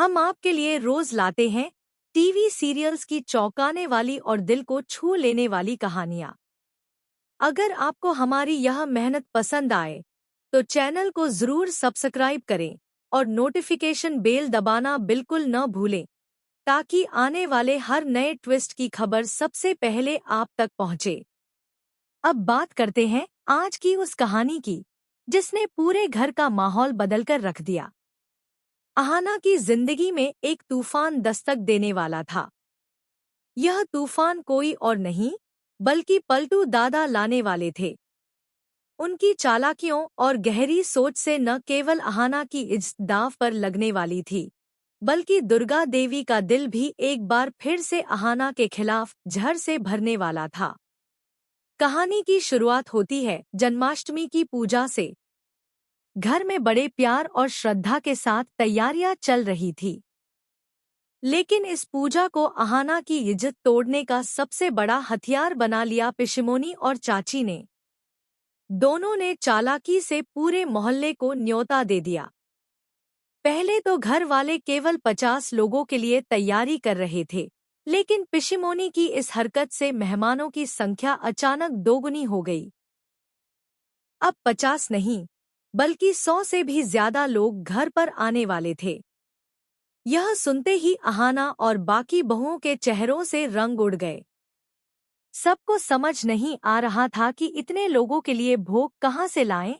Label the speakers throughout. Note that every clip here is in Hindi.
Speaker 1: हम आपके लिए रोज लाते हैं टीवी सीरियल्स की चौंकाने वाली और दिल को छू लेने वाली कहानियां। अगर आपको हमारी यह मेहनत पसंद आए तो चैनल को जरूर सब्सक्राइब करें और नोटिफिकेशन बेल दबाना बिल्कुल न भूलें ताकि आने वाले हर नए ट्विस्ट की खबर सबसे पहले आप तक पहुंचे। अब बात करते हैं आज की उस कहानी की जिसने पूरे घर का माहौल बदलकर रख दिया। अहाना की जिंदगी में एक तूफान दस्तक देने वाला था। यह तूफान कोई और नहीं बल्कि पलटू दादा लाने वाले थे। उनकी चालाकियों और गहरी सोच से न केवल अहाना की इज्जत दांव पर लगने वाली थी बल्कि दुर्गा देवी का दिल भी एक बार फिर से अहाना के खिलाफ जहर से भरने वाला था। कहानी की शुरुआत होती है जन्माष्टमी की पूजा से। घर में बड़े प्यार और श्रद्धा के साथ तैयारियां चल रही थी। लेकिन इस पूजा को अहाना की इज्जत तोड़ने का सबसे बड़ा हथियार बना लिया पिशिमोनी और चाची ने। दोनों ने चालाकी से पूरे मोहल्ले को न्योता दे दिया। पहले तो घर वाले केवल 50 लोगों के लिए तैयारी कर रहे थे, लेकिन पिशिमोनी की इस हरकत से मेहमानों की संख्या अचानक दोगुनी हो गई। अब 50 नहीं बल्कि 100 से भी ज्यादा लोग घर पर आने वाले थे। यह सुनते ही अहाना और बाकी बहुओं के चेहरों से रंग उड़ गए। सबको समझ नहीं आ रहा था कि इतने लोगों के लिए भोग कहाँ से लाएं,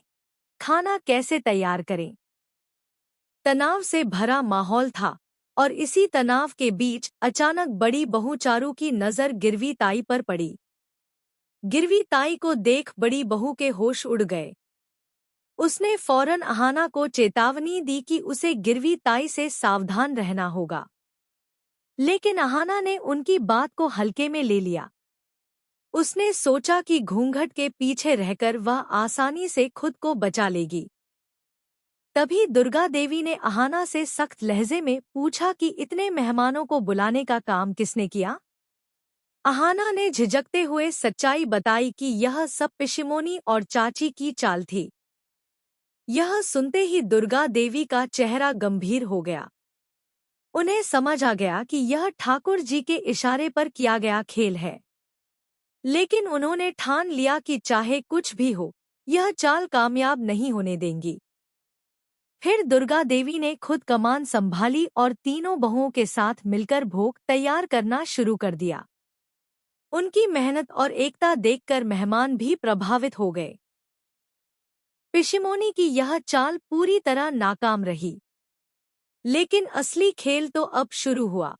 Speaker 1: खाना कैसे तैयार करें। तनाव से भरा माहौल था और इसी तनाव के बीच अचानक बड़ी बहू चारू की नजर गिरवी ताई पर पड़ी। गिरवी ताई को देख बड़ी बहू के होश उड़ गए। उसने फौरन अहाना को चेतावनी दी कि उसे गिरवी ताई से सावधान रहना होगा। लेकिन अहाना ने उनकी बात को हल्के में ले लिया। उसने सोचा कि घूंघट के पीछे रहकर वह आसानी से खुद को बचा लेगी। तभी दुर्गा देवी ने अहाना से सख्त लहजे में पूछा कि इतने मेहमानों को बुलाने का काम किसने किया। अहाना ने झिझकते हुए सच्चाई बताई कि यह सब पिशिमोनी और चाची की चाल थी। यह सुनते ही दुर्गा देवी का चेहरा गंभीर हो गया। उन्हें समझ आ गया कि यह ठाकुर जी के इशारे पर किया गया खेल है। लेकिन उन्होंने ठान लिया कि चाहे कुछ भी हो, यह चाल कामयाब नहीं होने देंगी। फिर दुर्गा देवी ने खुद कमान संभाली और तीनों बहुओं के साथ मिलकर भोग तैयार करना शुरू कर दिया। उनकी मेहनत और एकता देखकर मेहमान भी प्रभावित हो गए। पिशिमोनी की यह चाल पूरी तरह नाकाम रही। लेकिन असली खेल तो अब शुरू हुआ।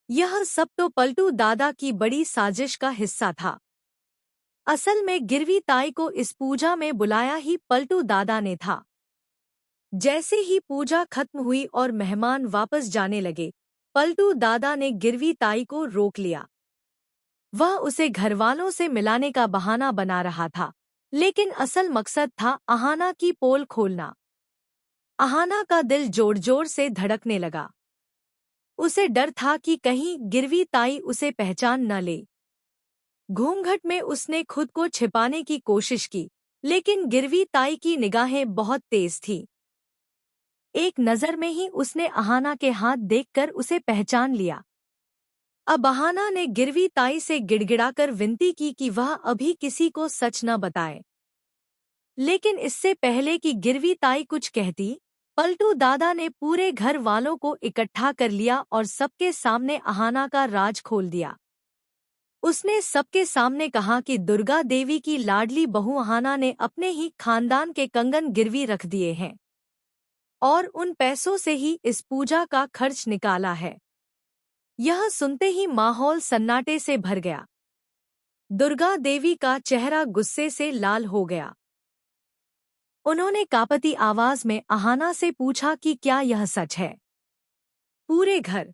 Speaker 1: यह सब तो पलटू दादा की बड़ी साजिश का हिस्सा था। असल में गिरवी ताई को इस पूजा में बुलाया ही पलटू दादा ने था। जैसे ही पूजा खत्म हुई और मेहमान वापस जाने लगे, पलटू दादा ने गिरवी ताई को रोक लिया। वह उसे घरवालों से मिलाने का बहाना बना रहा था, लेकिन असल मकसद था अहाना की पोल खोलना। अहाना का दिल जोर जोर से धड़कने लगा। उसे डर था कि कहीं गिरवी ताई उसे पहचान न ले। घूंघट में उसने खुद को छिपाने की कोशिश की, लेकिन गिरवी ताई की निगाहें बहुत तेज थीं। एक नज़र में ही उसने अहाना के हाथ देखकर उसे पहचान लिया। अब अहाना ने गिरवी ताई से गिड़गिड़ाकर विनती की कि वह अभी किसी को सच न बताए। लेकिन इससे पहले कि गिरवी ताई कुछ कहती, पलटू दादा ने पूरे घर वालों को इकट्ठा कर लिया और सबके सामने अहाना का राज खोल दिया। उसने सबके सामने कहा कि दुर्गा देवी की लाडली बहू अहाना ने अपने ही खानदान के कंगन गिरवी रख दिए हैं और उन पैसों से ही इस पूजा का खर्च निकाला है। यह सुनते ही माहौल सन्नाटे से भर गया। दुर्गा देवी का चेहरा गुस्से से लाल हो गया। उन्होंने कांपती आवाज में अहाना से पूछा कि क्या यह सच है। पूरे घर